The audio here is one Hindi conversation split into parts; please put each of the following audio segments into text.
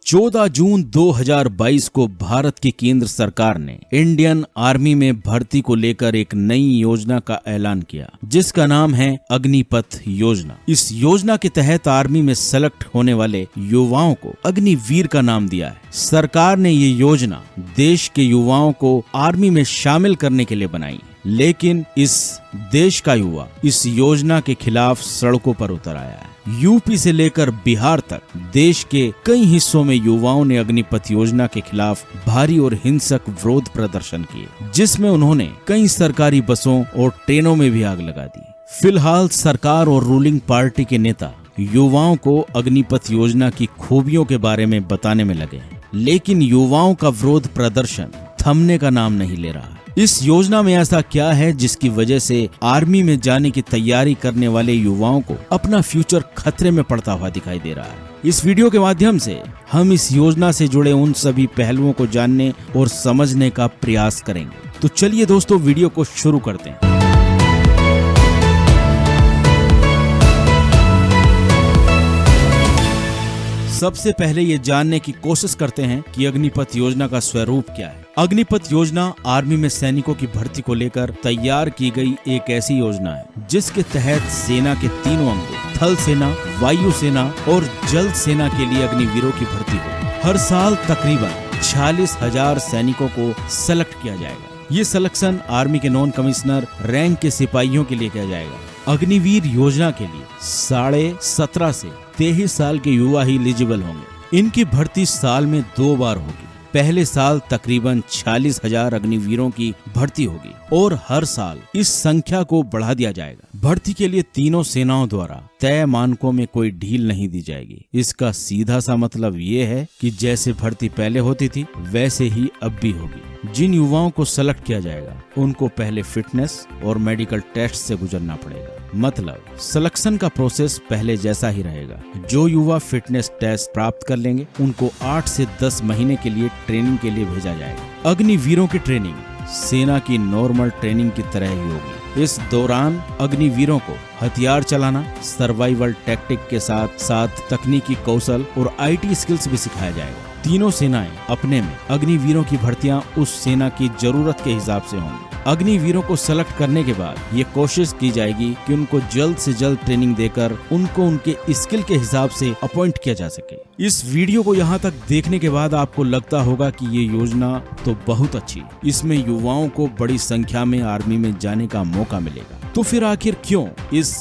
14 जून 2022 को भारत की केंद्र सरकार ने इंडियन आर्मी में भर्ती को लेकर एक नई योजना का ऐलान किया, जिसका नाम है अग्निपथ योजना। इस योजना के तहत आर्मी में सेलेक्ट होने वाले युवाओं को अग्निवीर का नाम दिया है। सरकार ने ये योजना देश के युवाओं को आर्मी में शामिल करने के लिए बनाई, लेकिन इस देश का युवा इस योजना के खिलाफ सड़कों पर उतर आया है। यूपी से लेकर बिहार तक देश के कई हिस्सों में युवाओं ने अग्निपथ योजना के खिलाफ भारी और हिंसक विरोध प्रदर्शन किए, जिसमें उन्होंने कई सरकारी बसों और ट्रेनों में भी आग लगा दी। फिलहाल सरकार और रूलिंग पार्टी के नेता युवाओं को अग्निपथ योजना की खूबियों के बारे में बताने में लगे हैं, लेकिन युवाओं का विरोध प्रदर्शन थमने का नाम नहीं ले रहा। इस योजना में ऐसा क्या है जिसकी वजह से आर्मी में जाने की तैयारी करने वाले युवाओं को अपना फ्यूचर खतरे में पड़ता हुआ दिखाई दे रहा है? इस वीडियो के माध्यम से हम इस योजना से जुड़े उन सभी पहलुओं को जानने और समझने का प्रयास करेंगे। तो चलिए दोस्तों, वीडियो को शुरू करते हैं। सबसे पहले ये जानने की कोशिश करते हैं कि अग्निपथ योजना का स्वरूप क्या है। अग्निपथ योजना आर्मी में सैनिकों की भर्ती को लेकर तैयार की गई एक ऐसी योजना है जिसके तहत सेना के तीनों अंगों थल सेना, वायु सेना और जल सेना के लिए अग्निवीरों की भर्ती होगी। हर साल तकरीबन 46,000 सैनिकों को सेलेक्ट किया जाएगा। ये सिलेक्शन आर्मी के नॉन कमिश्नर रैंक के सिपाहियों के लिए किया जाएगा। अग्निवीर योजना के लिए 17.5 से 23 साल के युवा ही एलिजिबल होंगे। इनकी भर्ती साल में 2 बार होगी। पहले साल तकरीबन 46,000 अग्निवीरों की भर्ती होगी और हर साल इस संख्या को बढ़ा दिया जाएगा। भर्ती के लिए तीनों सेनाओं द्वारा तय मानकों में कोई ढील नहीं दी जाएगी। इसका सीधा सा मतलब ये है कि जैसे भर्ती पहले होती थी वैसे ही अब भी होगी। जिन युवाओं को सेलेक्ट किया जाएगा उनको पहले फिटनेस और मेडिकल टेस्ट से गुजरना पड़ेगा। मतलब सिलेक्शन का प्रोसेस पहले जैसा ही रहेगा। जो युवा फिटनेस टेस्ट प्राप्त कर लेंगे उनको 8 से 10 महीने के लिए ट्रेनिंग के लिए भेजा जाएगा। अग्निवीरों की ट्रेनिंग सेना की नॉर्मल ट्रेनिंग की तरह ही होगी। इस दौरान अग्निवीरों को हथियार चलाना, सर्वाइवल टैक्टिक के साथ साथ तकनीकी कौशल और IT स्किल्स भी सिखाया जाएगा। तीनों सेनाएं अपने में अग्निवीरों की भर्तियां उस सेना की जरूरत के हिसाब से होंगी। अग्निवीरों को सेलेक्ट करने के बाद ये कोशिश की जाएगी कि उनको जल्द से जल्द ट्रेनिंग देकर उनको उनके स्किल के हिसाब से अपॉइंट किया जा सके। इस वीडियो को यहाँ तक देखने के बाद आपको लगता होगा कि ये योजना तो बहुत अच्छी, इसमें युवाओं को बड़ी संख्या में आर्मी में जाने का मौका मिलेगा। तो फिर आखिर क्यों इस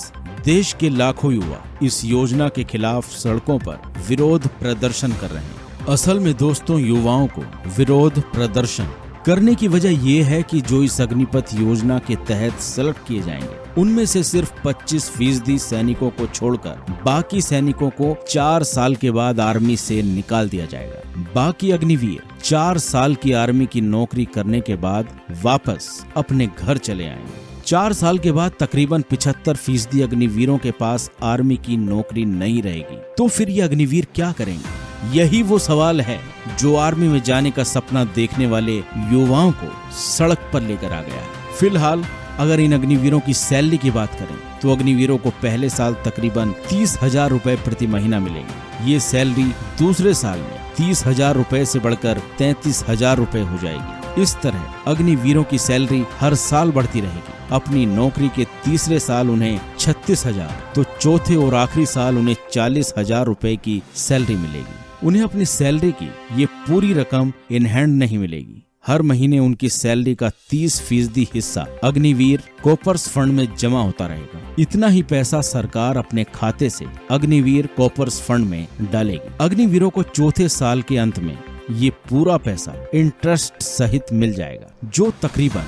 देश के लाखों युवा इस योजना के खिलाफ सड़कों पर विरोध प्रदर्शन कर रहे हैं? असल में दोस्तों, युवाओं को विरोध प्रदर्शन करने की वजह ये है कि जो इस अग्निपथ योजना के तहत सेलेक्ट किए जाएंगे उनमें से सिर्फ 25% सैनिकों को छोड़कर बाकी सैनिकों को 4 साल के बाद आर्मी से निकाल दिया जाएगा। बाकी अग्निवीर 4 साल की आर्मी की नौकरी करने के बाद वापस अपने घर चले आएंगे। 4 साल के बाद तकरीबन 75% अग्निवीरों के पास आर्मी की नौकरी नहीं रहेगी। तो फिर ये अग्निवीर क्या करेंगे? यही वो सवाल है जो आर्मी में जाने का सपना देखने वाले युवाओं को सड़क पर लेकर आ गया है। फिलहाल अगर इन अग्निवीरों की सैलरी की बात करें तो अग्निवीरों को पहले साल तकरीबन 30,000 रुपए प्रति महीना मिलेंगे। ये सैलरी दूसरे साल में 30,000 रुपए से बढ़कर 33,000 रुपए हो जाएगी। इस तरह अग्निवीरों की सैलरी हर साल बढ़ती रहेगी। अपनी नौकरी के तीसरे साल उन्हें 36,000, तो चौथे और आखिरी साल उन्हें 40,000 रुपए की सैलरी मिलेगी। उन्हें अपनी सैलरी की ये पूरी रकम इन हैंड नहीं मिलेगी। हर महीने उनकी सैलरी का 30% हिस्सा अग्निवीर कॉपर्स फंड में जमा होता रहेगा। इतना ही पैसा सरकार अपने खाते से अग्निवीर कॉपर्स फंड में डालेगी। अग्निवीरों को चौथे साल के अंत में ये पूरा पैसा इंटरेस्ट सहित मिल जाएगा, जो तकरीबन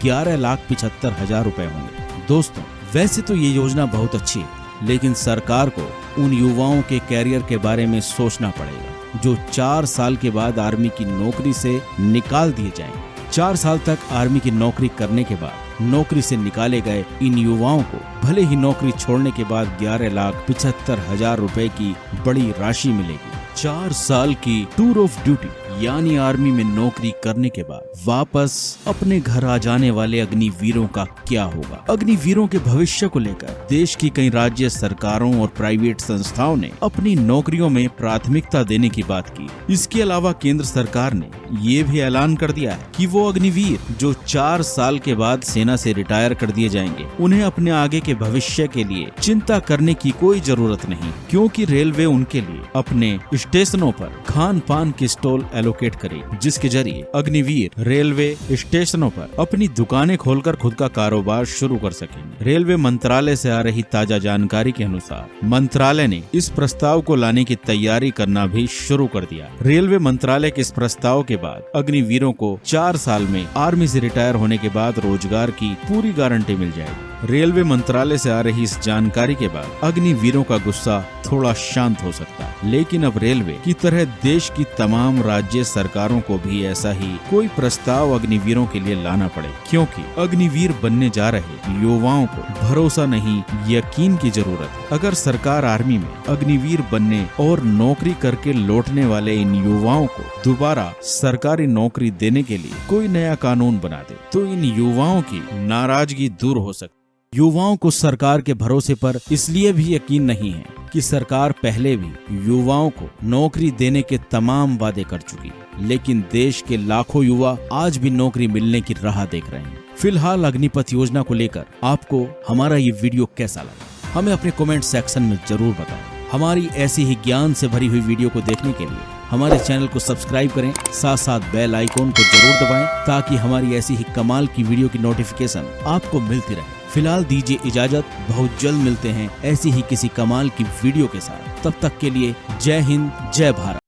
11,75,000 रुपए होंगे। दोस्तों, वैसे तो ये योजना बहुत अच्छी है, लेकिन सरकार को उन युवाओं के कैरियर के बारे में सोचना पड़ेगा जो 4 साल के बाद आर्मी की नौकरी से निकाल दिए जाएंगे। 4 साल तक आर्मी की नौकरी करने के बाद नौकरी से निकाले गए इन युवाओं को भले ही नौकरी छोड़ने के बाद 11,75,000 रुपए की बड़ी राशि मिलेगी। 4 साल की टूर ऑफ ड्यूटी यानी आर्मी में नौकरी करने के बाद वापस अपने घर आ जाने वाले अग्निवीरों का क्या होगा। अग्निवीरों के भविष्य को लेकर देश की कई राज्य सरकारों और प्राइवेट संस्थाओं ने अपनी नौकरियों में प्राथमिकता देने की बात की। इसके अलावा केंद्र सरकार ने ये भी ऐलान कर दिया है कि वो अग्निवीर जो 4 साल के बाद सेना से रिटायर कर दिए जाएंगे, उन्हें अपने आगे के भविष्य के लिए चिंता करने की कोई जरूरत नहीं, क्योंकि रेलवे उनके लिए अपने स्टेशनों पर खान पान की स्टॉल एलोकेट करेगी, जिसके जरिए अग्निवीर रेलवे स्टेशनों पर अपनी दुकानें खोलकर खुद का कारोबार शुरू कर सकेंगे। रेलवे मंत्रालय से आ रही ताजा जानकारी के अनुसार मंत्रालय ने इस प्रस्ताव को लाने की तैयारी करना भी शुरू कर दिया। रेलवे मंत्रालय के इस प्रस्ताव के बाद अग्निवीरों को 4 साल में आर्मी से रिटायर होने के बाद रोजगार की पूरी गारंटी मिल जाएगी। रेलवे मंत्रालय से आ रही इस जानकारी के बाद अग्निवीरों का गुस्सा थोड़ा शांत हो सकता है, लेकिन अब रेलवे की तरह देश की तमाम राज्य सरकारों को भी ऐसा ही कोई प्रस्ताव अग्निवीरों के लिए लाना पड़े, क्योंकि अग्निवीर बनने जा रहे युवाओं को भरोसा नहीं, यकीन की जरूरत है। अगर सरकार आर्मी में अग्निवीर बनने और नौकरी करके लौटने वाले इन युवाओं को दोबारा सरकारी नौकरी देने के लिए कोई नया कानून बना दे, तो इन युवाओं की नाराजगी दूर हो सकती। युवाओं को सरकार के भरोसे पर इसलिए भी यकीन नहीं है कि सरकार पहले भी युवाओं को नौकरी देने के तमाम वादे कर चुकी है, लेकिन देश के लाखों युवा आज भी नौकरी मिलने की राह देख रहे हैं। फिलहाल अग्निपथ योजना को लेकर आपको हमारा ये वीडियो कैसा लगा, हमें अपने कमेंट सेक्शन में जरूर बताएं। हमारी ऐसी ही ज्ञान से भरी हुई वीडियो को देखने के लिए हमारे चैनल को सब्सक्राइब करें, साथ साथ बेल आइकॉन को जरूर दबाएं, ताकि हमारी ऐसी ही कमाल की वीडियो की नोटिफिकेशन आपको मिलती रहे। फिलहाल दीजिए इजाजत, बहुत जल्द मिलते हैं ऐसी ही किसी कमाल की वीडियो के साथ। तब तक के लिए जय हिंद, जय भारत।